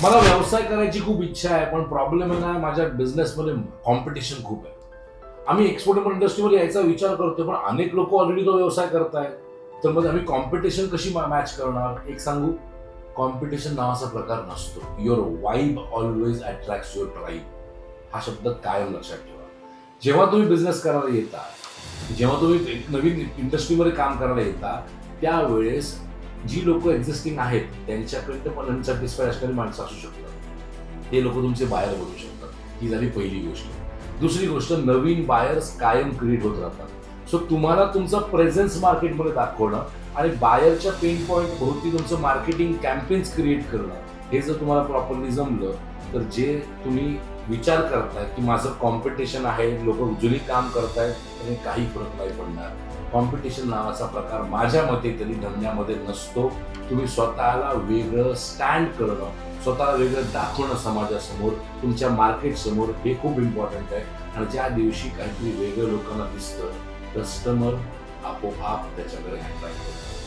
मला व्यवसाय करायची खूप इच्छा आहे, पण प्रॉब्लेम आहे ना, माझ्या बिझनेसमध्ये कॉम्पिटिशन खूप आहे. आम्ही एक्सपोर्ट इंडस्ट्रीमध्ये यायचा विचार करतोय, पण अनेक लोक ऑलरेडी तो व्यवसाय करतायत. तर मग आम्ही कॉम्पिटिशन कशी मॅच करणार? एक सांगू, कॉम्पिटिशन नावाचा प्रकार नसतो. Your vibe always attracts your tribe. हा शब्द कायम लक्षात ठेवा. जेव्हा तुम्ही बिझनेस करायला येता, जेव्हा तुम्ही एक नवीन इंडस्ट्रीमध्ये काम करायला येता, त्यावेळेस जी लोक एक्झिस्टिंग आहेत त्यांच्याकडे पण अनसॅटिस्फाय असणारी माणसं असू शकतात. ते लोक तुमचे बायर बनू शकतात. ही झाली पहिली गोष्ट. दुसरी गोष्ट, नवीन बायर्स कायम क्रिएट होत राहतात. सो तुम्हाला तुमचं प्रेझेन्स मार्केटमध्ये दाखवणं आणि बायरच्या पेन पॉईंट भोवती तुमचं मार्केटिंग कॅम्पेन्स क्रिएट करणं, हे जर तुम्हाला प्रॉपरली जमलं, तर जे तुम्ही विचार करताय की माझं कॉम्पिटिशन आहे, लोक जुनी काम करतायत, त्याने काही फरक नाही पडणार. कॉम्पिटिशन नावाचा प्रकार माझ्या मते तरी धंद्यामध्ये नसतो. तुम्ही स्वतःला वेगळं स्टँड करणं, स्वतःला वेगळं दाखवणं समाजासमोर, तुमच्या मार्केट समोर, हे खूप इम्पॉर्टंट आहे. आणि ज्या दिवशी काहीतरी वेगळं लोकांना दिसतं, कस्टमर आपोआप त्याच्याकडे अट्रॅक्ट होतात.